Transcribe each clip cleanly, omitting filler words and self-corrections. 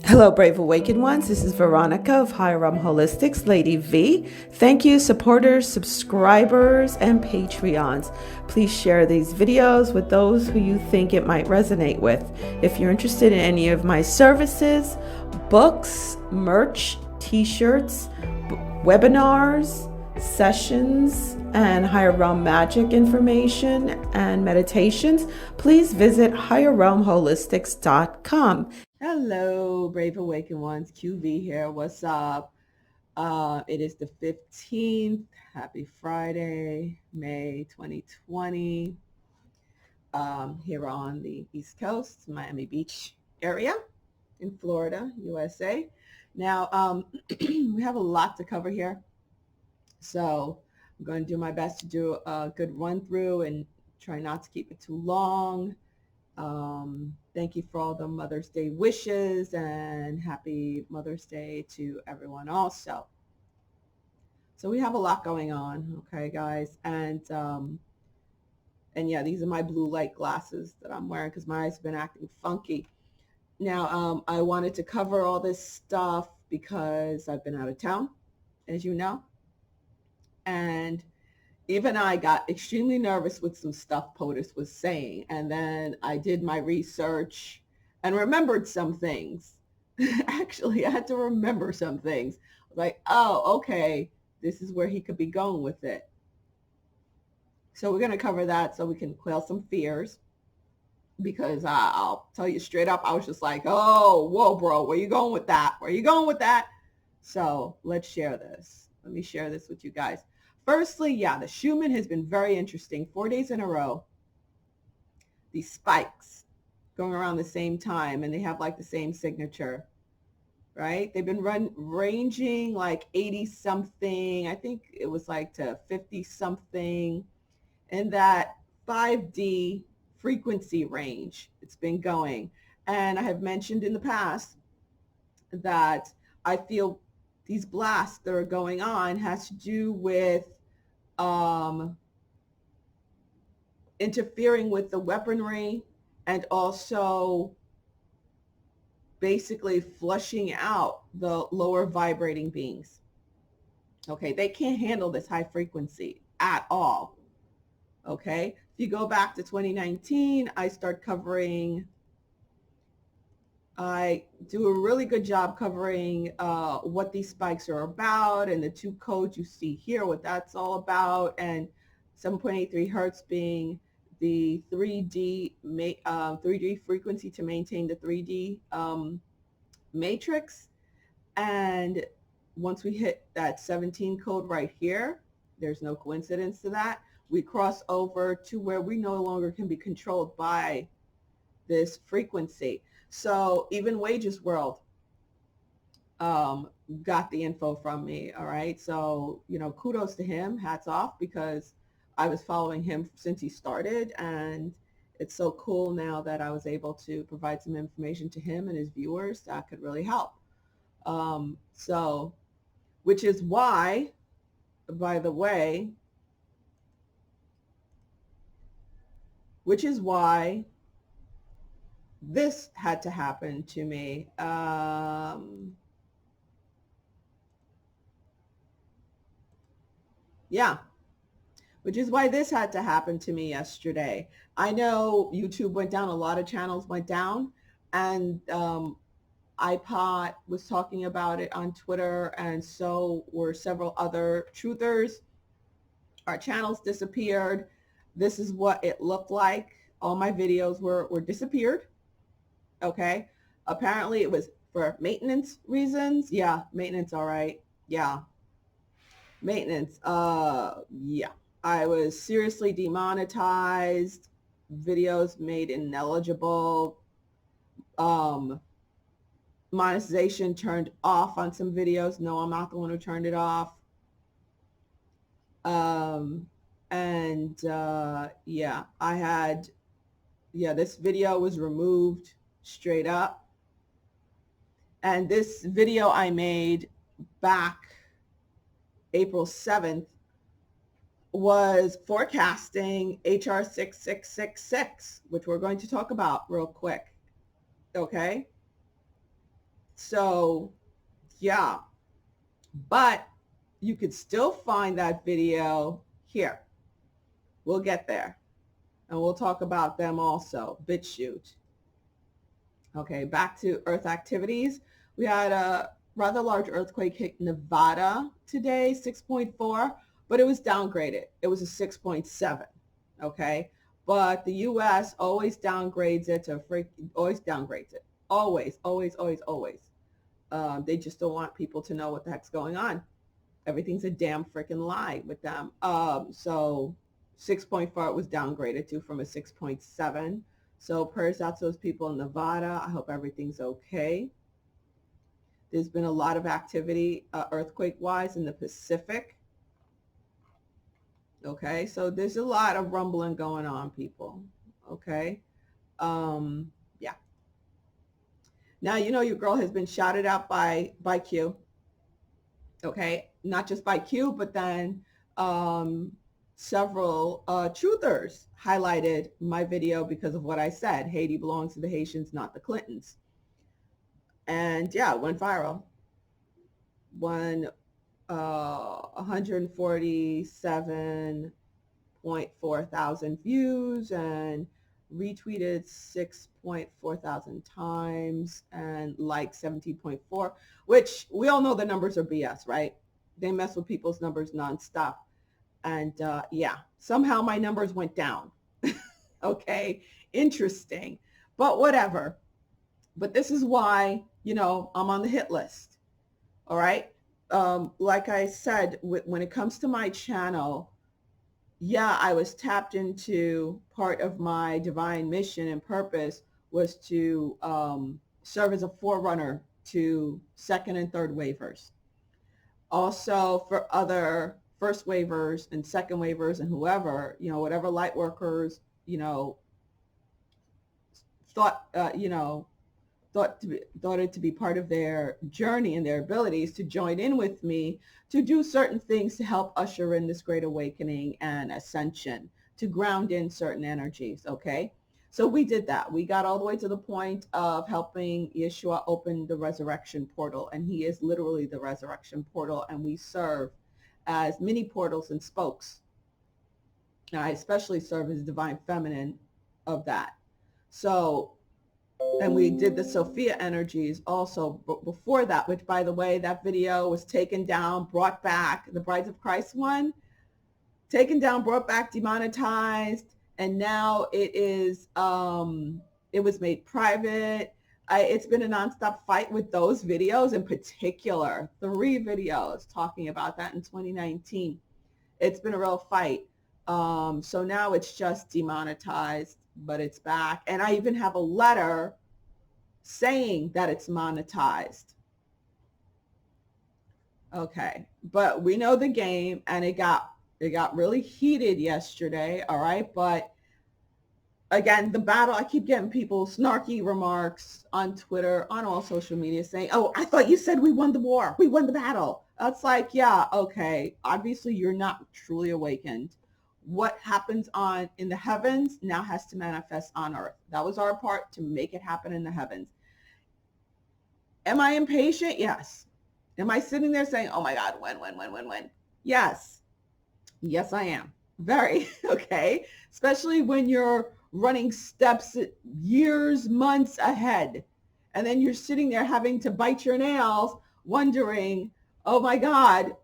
Hello, Brave Awakened Ones. This is Veronica of Higher Realm Holistics, Lady V. Thank you, supporters, subscribers, and Patreons. Please share these videos with those who you think it might resonate with. If you're interested in any of my services, books, merch, t-shirts, webinars, sessions, and higher realm magic information and meditations, please visit higherrealmholistics.com. Hello, Brave Awakened Ones. QV here. What's up? It is the 15th. Happy Friday, May 2020. Here on the East Coast, Miami Beach area in Florida, USA. Now, we have a lot to cover here. So I'm going to do my best to do a good run through and try not to keep it too long. Thank you for all the Mother's Day wishes and happy Mother's Day to everyone also. So we have a lot going on, okay, guys? And yeah, these are my blue light glasses that I'm wearing because my eyes have been acting funky. Now, I wanted to cover all this stuff because I've been out of town, as you know. And even I got extremely nervous with some stuff POTUS was saying. And then I did my research and remembered some things. Actually, I had to remember some things. Like, oh, okay, this is where he could be going with it. So we're going to cover that so we can quell some fears. Because I'll tell you straight up, I was just like, oh, whoa, bro, where you going with that? Where you going with that? So let's share this. Let me share this with you guys. Firstly, yeah, the Shuman has been very interesting. 4 days in a row, these spikes going around the same time, and they have like the same signature, right? They've been ranging like 80 something. I think it was like to 50 something, and that 5D frequency range it's been going. And I have mentioned in the past that I feel these blasts that are going on has to do with interfering with the weaponry and also basically flushing out the lower vibrating beings. Okay, they can't handle this high frequency at all. Okay, if you go back to 2019, I do a really good job covering what these spikes are about and the two codes you see here, what that's all about, and 7.83 hertz being the 3D frequency to maintain the 3D matrix. And once we hit that 17 code right here, there's no coincidence to that, we cross over to where we no longer can be controlled by this frequency. So even Wages World got the info from me. All right. So, you know, kudos to him. Hats off, because I was following him since he started. And it's so cool now that I was able to provide some information to him and his viewers that could really help. So, which is why, by the way, this had to happen to me. Yeah, which is why this had to happen to me yesterday. I know YouTube went down, a lot of channels went down, and iPod was talking about it on Twitter, and so were several other truthers. Our channels disappeared. This is what it looked like. All my videos were disappeared. Okay. Apparently it was for maintenance reasons. Yeah, maintenance, all right. Yeah. Maintenance. Yeah. I was seriously demonetized, videos made ineligible, monetization turned off on some videos. No, I'm not the one who turned it off. Yeah, this video was removed straight up. And this video I made back April 7th was forecasting HR 6666, which we're going to talk about real quick. Okay. So yeah, but you could still find that video here. We'll get there. And we'll talk about them also. BitChute. Okay, back to Earth activities. We had a rather large earthquake hit Nevada today, 6.4, but it was downgraded. It was a 6.7. Okay, but the U.S. always downgrades it to always downgrades it. Always, always, always, always. They just don't want people to know what the heck's going on. Everything's a damn freaking lie with them. So 6.4 was downgraded to from a 6.7. So prayers out to those people in Nevada. I hope everything's okay. There's been a lot of activity earthquake-wise in the Pacific. Okay, so there's a lot of rumbling going on, people. Okay, yeah. Now you know your girl has been shouted out by Q. Okay, not just by Q, but then several truthers highlighted my video because of what I said. Haiti belongs to the Haitians, not the Clintons. And yeah, it went viral. Won 147.4 thousand views and retweeted 6.4 thousand times and liked 17.4, which we all know the numbers are BS, right? They mess with people's numbers nonstop. And yeah, somehow my numbers went down. Okay, interesting, but whatever. But this is why, you know, I'm on the hit list. All right. Like I said, when it comes to my channel, yeah, I was tapped into part of my divine mission and purpose was to serve as a forerunner to second and third waivers. Also for other first waivers and second waivers and whoever, you know, whatever light workers, you know, thought, thought it to be part of their journey and their abilities to join in with me to do certain things to help usher in this great awakening and ascension, to ground in certain energies, okay? So we did that. We got all the way to the point of helping Yeshua open the resurrection portal, and he is literally the resurrection portal, and we serve as mini portals and spokes. And I especially serve as divine feminine of that. So, and we did the Sophia energies also before that, which by the way, that video was taken down, brought back, the Brides of Christ one, taken down, brought back, demonetized, and now it is, it was made private. It's been a nonstop fight with those videos in particular, 3 videos talking about that in 2019. It's been a real fight. So now it's just demonetized, but it's back. And I even have a letter saying that it's monetized. Okay, but we know the game, and it got really heated yesterday, all right? But again, the battle, I keep getting people snarky remarks on Twitter, on all social media saying, oh, I thought you said we won the war. We won the battle. That's like, yeah, okay. Obviously, you're not truly awakened. What happens in the heavens now has to manifest on earth. That was our part, to make it happen in the heavens. Am I impatient? Yes. Am I sitting there saying, oh my God, when? Yes. Yes, I am. Very, okay. Especially when you're running steps years, months ahead. And then you're sitting there having to bite your nails, wondering, oh my God,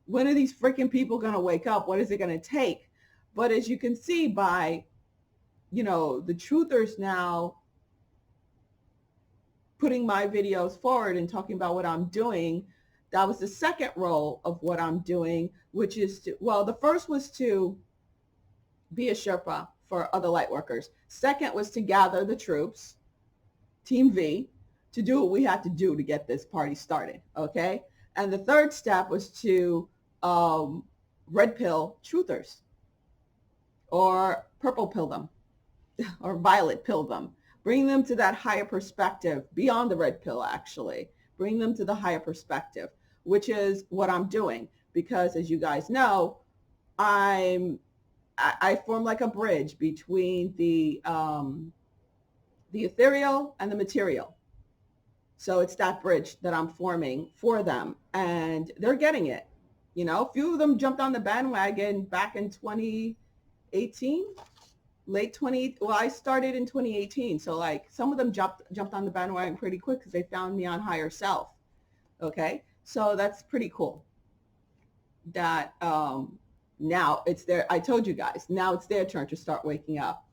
when are these freaking people going to wake up? What is it going to take? But as you can see by, you know, the truthers now putting my videos forward and talking about what I'm doing, that was the second role of what I'm doing, which is to, well, the first was to be a Sherpa for other light workers. Second was to gather the troops, Team V, to do what we had to do to get this party started, okay? And the third step was to red pill truthers, or purple pill them, or violet pill them. Bring them to that higher perspective, beyond the red pill actually. Bring them to the higher perspective, which is what I'm doing. Because as you guys know, I form like a bridge between the ethereal and the material. So it's that bridge that I'm forming for them, and they're getting it. You know, a few of them jumped on the bandwagon back in 2018, late 20. Well, I started in 2018, so like some of them jumped on the bandwagon pretty quick because they found me on Higher Self. Okay, so that's pretty cool. That now it's their. I told you guys, now it's their turn to start waking up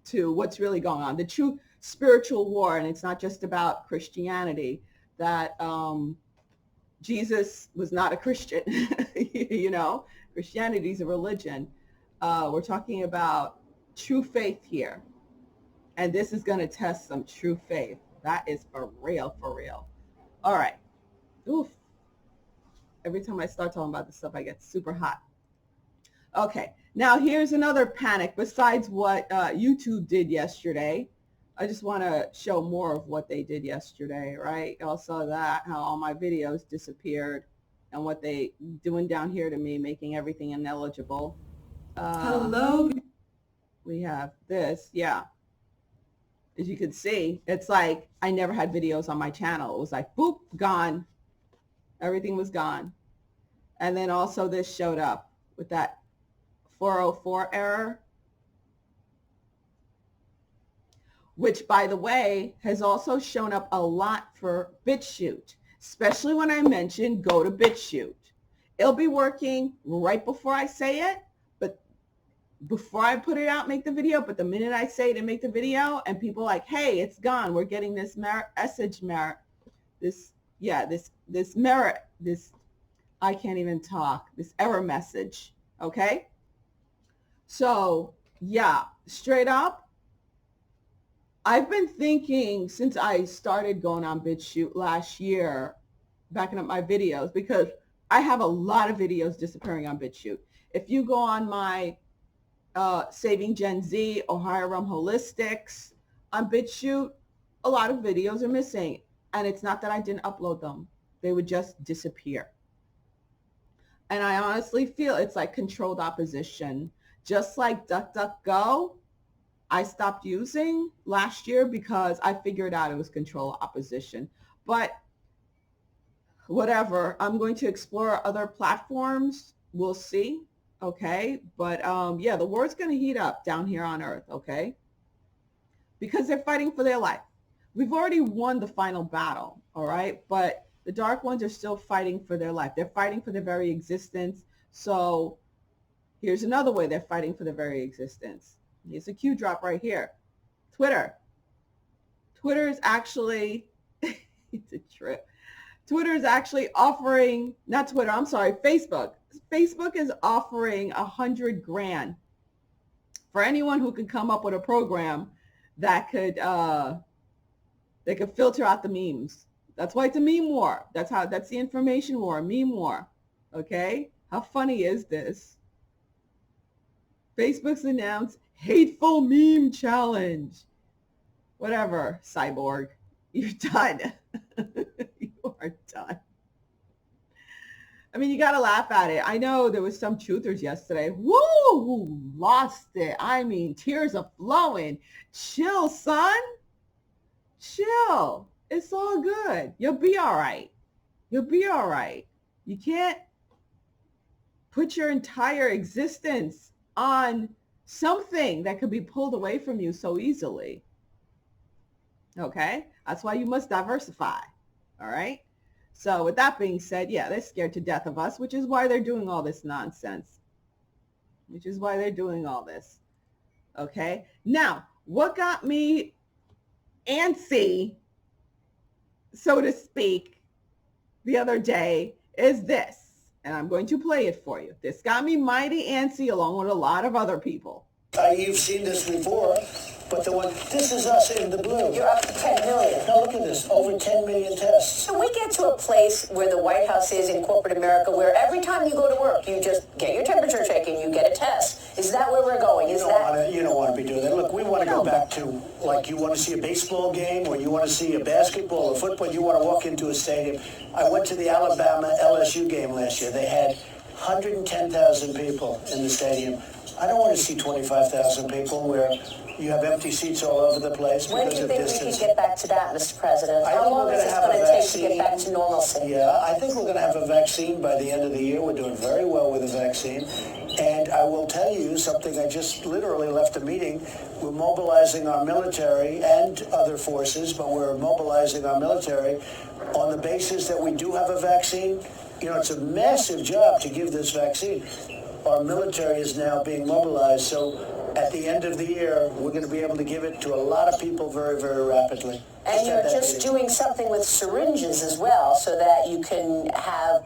to what's really going on, the true spiritual war, and it's not just about Christianity. That Jesus was not a Christian. You know, Christianity is a religion. We're talking about true faith here, and this is going to test some true faith. That is for real, for real. All right. Oof. Every time I start talking about this stuff, I get super hot. Okay, now here's another panic besides what YouTube did yesterday. I just want to show more of what they did yesterday, right? Y'all saw that, how all my videos disappeared and what they doing down here to me, making everything ineligible. Hello. We have this, yeah. As you can see, it's like I never had videos on my channel. It was like, boop, gone. Everything was gone. And then also this showed up with that 404 error, which, by the way, has also shown up a lot for BitChute, especially when I mentioned go to BitChute. It'll be working right before I say it, but before I put it out, make the video. But the minute I say to make the video and people are like, hey, it's gone. We're getting this message merit, this merit, this, I can't even talk, this error message. Okay. So yeah, straight up, I've been thinking since I started going on BitChute last year, backing up my videos, because I have a lot of videos disappearing on BitChute. If you go on my Saving Gen Z, Ohio Rum Holistics on BitChute, a lot of videos are missing. And it's not that I didn't upload them. They would just disappear. And I honestly feel it's like controlled opposition. Just like DuckDuckGo, I stopped using last year because I figured out it was controlled opposition. But whatever, I'm going to explore other platforms. We'll see. Okay. But yeah, the war's going to heat up down here on Earth. Okay. Because they're fighting for their life. We've already won the final battle. All right. But the dark ones are still fighting for their life. They're fighting for their very existence. So here's another way they're fighting for their very existence. Here's a cue drop right here. Twitter. Twitter is actually, it's a trip. Twitter is actually offering, not Twitter, I'm sorry, Facebook. Facebook is offering $100 grand for anyone who can come up with a program that could filter out the memes. That's why it's a meme war. That's the information war, meme war. Okay? How funny is this? Facebook's announced hateful meme challenge. Whatever, cyborg. You're done. You are done. I mean, you got to laugh at it. I know there was some truthers yesterday. Woo! Who lost it. I mean, tears are flowing. Chill, son. Chill. It's all good. You'll be all right. You'll be all right. You can't put your entire existence on something that could be pulled away from you so easily. Okay? That's why you must diversify. All right? So with that being said, yeah, they're scared to death of us, which is why they're doing all this nonsense. Which is why they're doing all this. Okay? Now, what got me antsy, so to speak, the other day is this. And I'm going to play it for you. This got me mighty antsy along with a lot of other people. You've seen this before, but this is us in the blue. You're up to 10 million. Now look at this, over 10 million tests. Can we get to a place where the White House is in corporate America, where every time you go to work, you just get your temperature taken, you get a test? Is that where we're going? You don't want to be doing that. Look, we want to go back to, like, you want to see a baseball game, or you want to see a basketball or football, you want to walk into a stadium. I went to the Alabama LSU game last year. They had 110,000 people in the stadium. I don't want to see 25,000 people where, You have empty seats all over the place When do because you of think we distance. can get back to that, Mr. President? I How think long we're is gonna this have going a to take to get vaccine. back to normalcy? Yeah, I think we're going to have a vaccine by the end of the year. We're doing very well with the vaccine. And I will tell you something. I just literally left a meeting. We're mobilizing our military and other forces, but we're mobilizing our military on the basis that we do have a vaccine. You know, it's a massive job to give this vaccine. Our military is now being mobilized. So at the end of the year, we're going to be able to give it to a lot of people very, very rapidly. And you're just doing something with syringes as well, so that you can have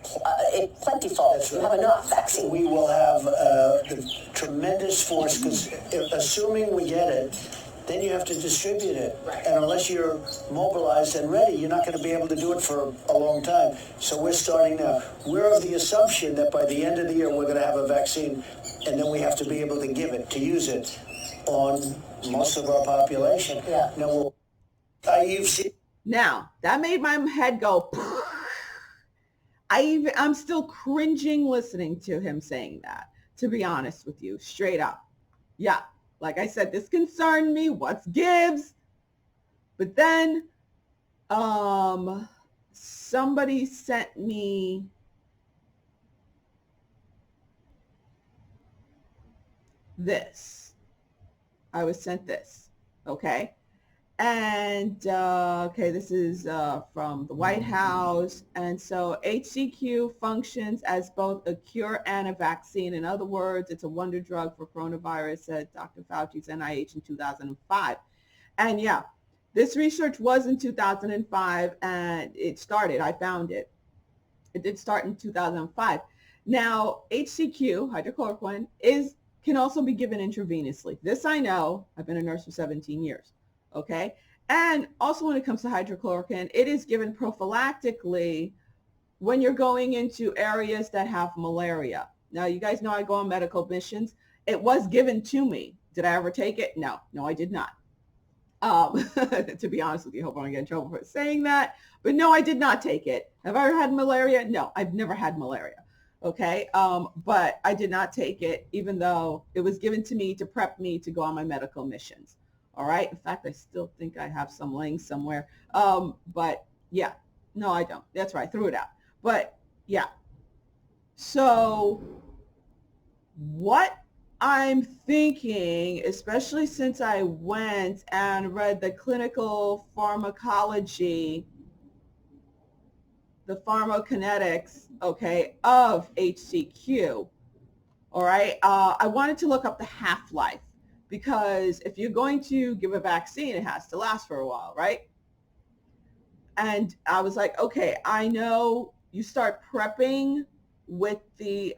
it plentiful. That's right. You have enough vaccine. We will have the tremendous force, because assuming we get it, then you have to distribute it. Right. And unless you're mobilized and ready, you're not going to be able to do it for a long time. So we're starting now. We're of the assumption that by the end of the year, we're going to have a vaccine, and then we have to be able to give it, to use it on most of our population. Yeah. Now, you've seen. Now, that made my head go, I'm still cringing listening to him saying that, to be honest with you, straight up. Yeah, like I said, this concerned me. What's gives? But then somebody sent me this. I was sent this, okay? And, okay, this is from the White House. And so HCQ functions as both a cure and a vaccine. In other words, it's a wonder drug for coronavirus, said Dr. Fauci's NIH in 2005. And yeah, this research was in 2005 and it started, I found it. It did start in 2005. Now, HCQ, hydrochloroquine, can also be given intravenously. This I know. I've been a nurse for 17 years. Okay. And also when it comes to hydrochloroquine, it is given prophylactically when you're going into areas that have malaria. Now, you guys know I go on medical missions. It was given to me. Did I ever take it? No, I did not. To be honest with you, I hope I don't get in trouble for saying that. But no, I did not take it. Have I ever had malaria? No, I've never had malaria. Okay. But I did not take it, even though it was given to me to prep me to go on my medical missions. All right. In fact, I still think I have some laying somewhere. But yeah, no, I don't. That's right. I threw it out. But yeah. So what I'm thinking, especially since I went and read the clinical pharmacology, the pharmacokinetics, okay, of HCQ. All right. I wanted to look up the half-life. Because if you're going to give a vaccine, it has to last for a while, right? And I was like, okay, I know you start prepping with the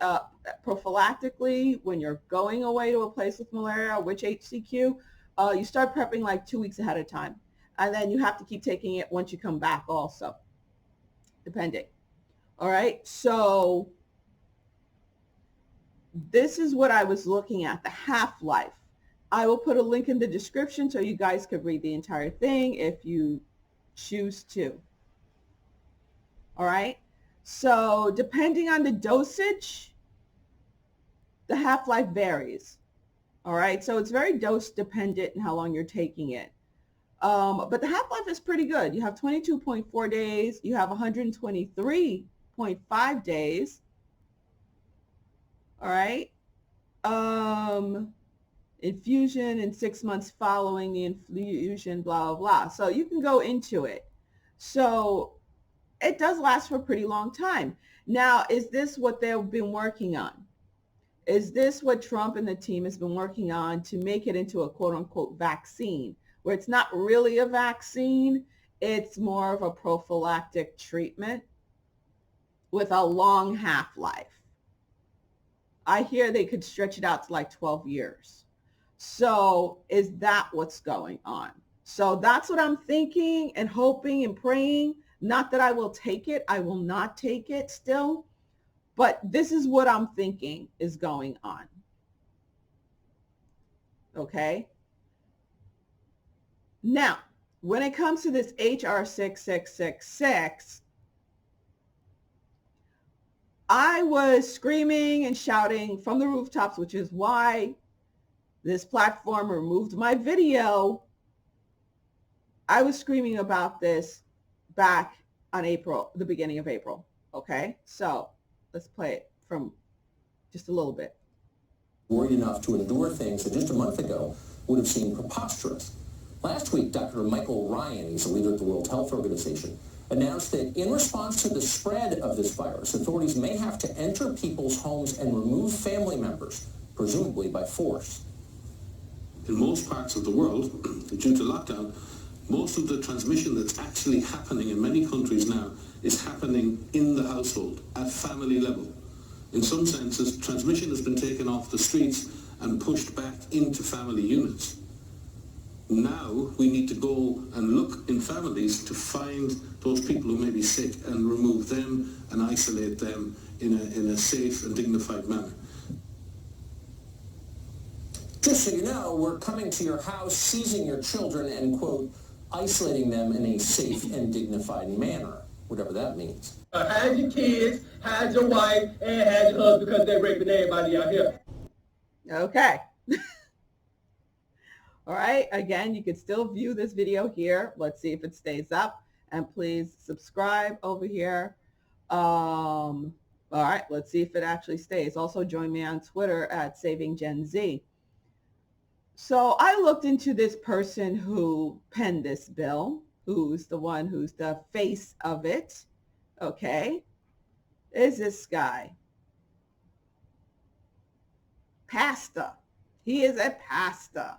prophylactically when you're going away to a place with malaria, which HCQ, you start prepping like 2 weeks ahead of time. And then you have to keep taking it once you come back also, depending. All right, so this is what I was looking at, the half-life. I will put a link in the description so you guys could read the entire thing if you choose to. All right. So depending on the dosage, the half-life varies. All right. So it's very dose dependent in how long you're taking it. But the half-life is pretty good. You have 22.4 days. You have 123.5 days. All right. Infusion in 6 months following the infusion, blah, blah, blah. So you can go into it. So it does last for a pretty long time. Now, is this what they've been working on? Is this what Trump and the team has been working on to make it into a quote unquote vaccine, where it's not really a vaccine, it's more of a prophylactic treatment with a long half-life? I hear they could stretch it out to like 12 years. So is that what's going on? So that's what I'm thinking and hoping and praying. Not that I will take it. I will not take it still. But this is what I'm thinking is going on. Okay. Now, when it comes to this HR 6666, I was screaming and shouting from the rooftops, which is why This platform removed my video. I was screaming about this back on the beginning of April. Okay, so let's play it from just a little bit. Worried enough to endure things that just a month ago would have seemed preposterous. Last week, Dr. Michael Ryan, he's a leader at the World Health Organization, announced that in response to the spread of this virus, authorities may have to enter people's homes and remove family members, presumably by force. In most parts of the world, due to lockdown, most of the transmission that's actually happening in many countries now is happening in the household, at family level. In some senses, transmission has been taken off the streets and pushed back into family units. Now we need to go and look in families to find those people who may be sick and remove them and isolate them in a safe and dignified manner. Just so you know, we're coming to your house, seizing your children and, quote, isolating them in a safe and dignified manner, whatever that means. Hide your kids, hide your wife, and hide your husband because they're raping everybody out here. Okay. All right. Again, you can still view this video here. Let's see if it stays up. And please subscribe over here. All right. Let's see if it actually stays. Also join me on Twitter at Saving Gen Z. So I looked into this person who penned this bill, who's the face of it. Okay. Is this guy. Pastor. He is a pastor.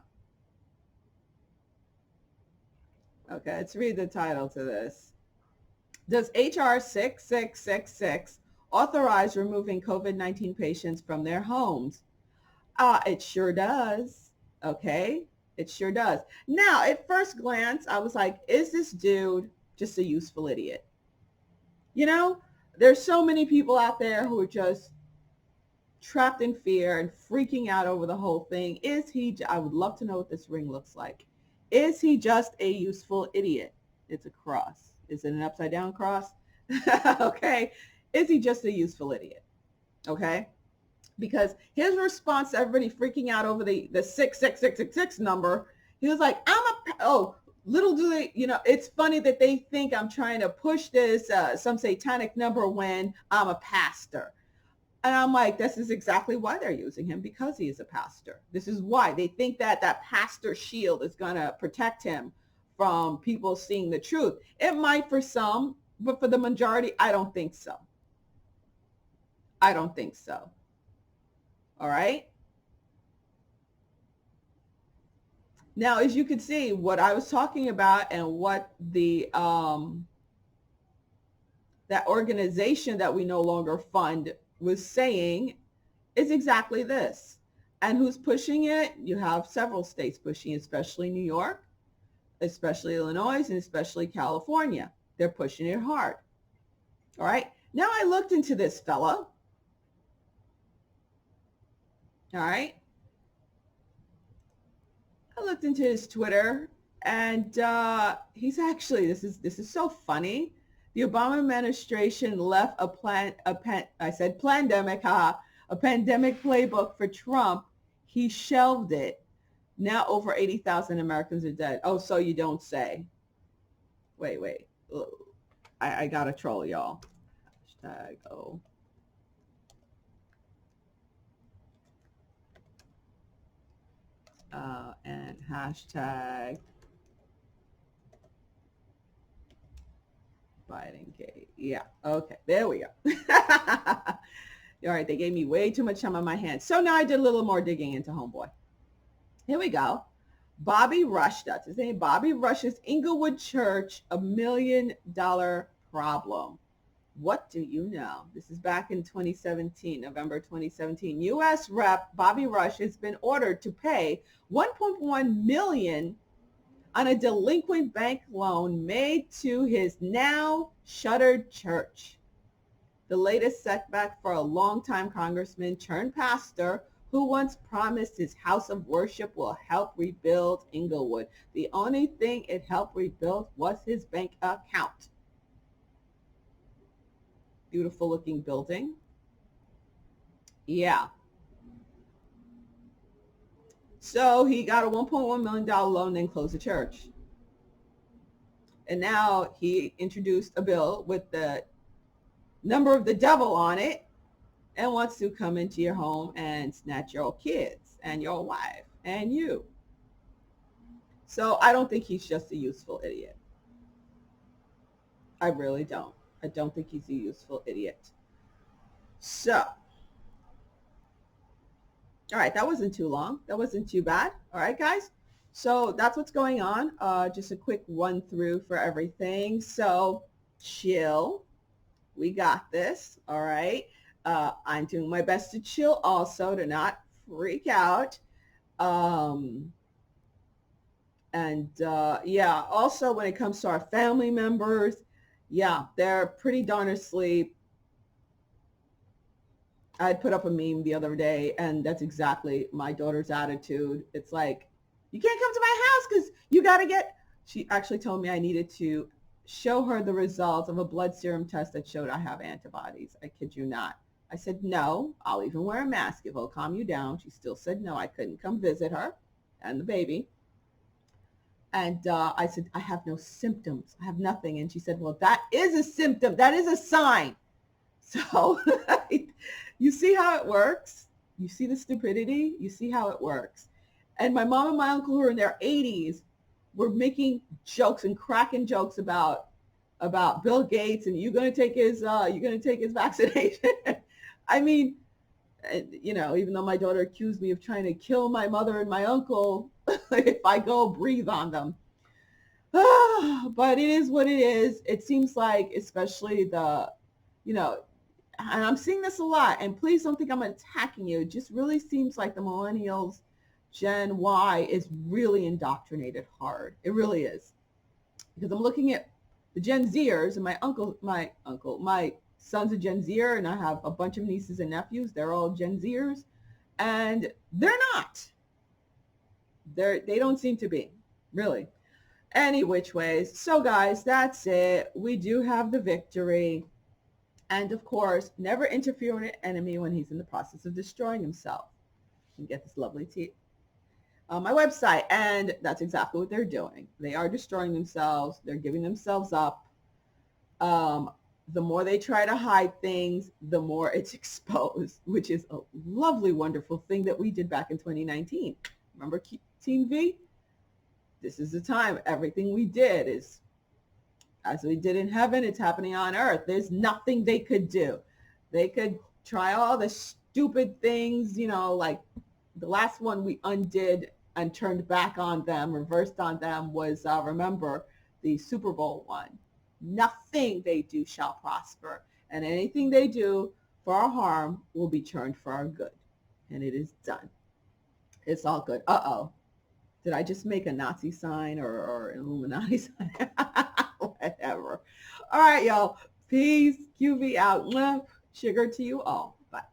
Okay, let's read the title to this. Does HR 6666 authorize removing COVID-19 patients from their homes? It sure does. Okay, it sure does. Now, at first glance, I was like, is this dude just a useful idiot? You know, there's so many people out there who are just trapped in fear and freaking out over the whole thing. I would love to know what this ring looks like. Is he just a useful idiot? It's a cross. Is it an upside down cross? Okay. Is he just a useful idiot? Okay. Because his response to everybody freaking out over the 66666 number, he was like, little do they, it's funny that they think I'm trying to push this, some satanic number when I'm a pastor. And I'm like, this is exactly why they're using him, because he is a pastor. This is why they think that pastor shield is going to protect him from people seeing the truth. It might for some, but for the majority, I don't think so. I don't think so. All right. Now, as you can see, what I was talking about and what the that organization that we no longer fund was saying is exactly this. And who's pushing it? You have several states pushing it, especially New York, especially Illinois, and especially California. They're pushing it hard. All right. Now I looked into this fella. All right. I looked into his Twitter, and he's actually, this is so funny. The Obama administration left a pandemic playbook for Trump. He shelved it. Now over 80,000 Americans are dead. Oh, so you don't say. Wait. I got to troll y'all. Hashtag, and hashtag Bidengate. Yeah. Okay. There we go. All right. They gave me way too much time on my hands. So now I did a little more digging into homeboy. Here we go. Bobby Rush. That's his name. Bobby Rush's Inglewood Church, $1 million problem. What do you know? This is back in 2017, November 2017. U.S. Rep. Bobby Rush has been ordered to pay $1.1 million on a delinquent bank loan made to his now shuttered church. The latest setback for a longtime congressman turned pastor who once promised his house of worship will help rebuild Inglewood. The only thing it helped rebuild was his bank account. Beautiful looking building. Yeah. So he got a $1.1 million loan and closed the church. And now he introduced a bill with the number of the devil on it and wants to come into your home and snatch your kids and your wife and you. So I don't think he's just a useful idiot. I really don't. I don't think he's a useful idiot. So, all right, that wasn't too long. That wasn't too bad. All right, guys. So that's what's going on. Just a quick run through for everything. So chill. We got this. All right. I'm doing my best to chill also, to not freak out. Yeah, also when it comes to our family members, yeah, they're pretty darn asleep. I put up a meme the other day, and that's exactly my daughter's attitude. It's like, you can't come to my house because you got to get, she actually told me I needed to show her the results of a blood serum test that showed I have antibodies. I kid you not. I said, no, I'll even wear a mask if it'll calm you down. She still said no, I couldn't come visit her and the baby. And I said, I have no symptoms. I have nothing. And she said, well, that is a symptom. That is a sign. So you see how it works? You see the stupidity? You see how it works? And my mom and my uncle, who are in their 80s, were making jokes and cracking jokes about Bill Gates and you're going to take his vaccination. I mean, you know, even though my daughter accused me of trying to kill my mother and my uncle if I go breathe on them. But it is what it is. It seems like, especially the, you know, and I'm seeing this a lot, and please don't think I'm attacking you. It just really seems like the millennials, Gen Y, is really indoctrinated hard. It really is. Because I'm looking at the Gen Zers, and my son's a Gen Zer, and I have a bunch of nieces and nephews. They're all Gen Zers, and they're not. They don't seem to be, really. Any which ways. So guys, that's it. We do have the victory. And of course, never interfere with an enemy when he's in the process of destroying himself. You can get this lovely tea on my website. And that's exactly what they're doing. They are destroying themselves. They're giving themselves up. The more they try to hide things, the more it's exposed, which is a lovely, wonderful thing that we did back in 2019. Remember Team V? This is the time. Everything we did is, as we did in heaven, it's happening on earth. There's nothing they could do. They could try all the stupid things, you know, like the last one we undid and turned back on them, reversed on them was, remember, the Super Bowl one. Nothing they do shall prosper. And anything they do for our harm will be turned for our good. And it is done. It's all good. Uh-oh. Did I just make a Nazi sign or an Illuminati sign? Whatever. All right, y'all. Peace. QV out. Sugar to you all. Bye.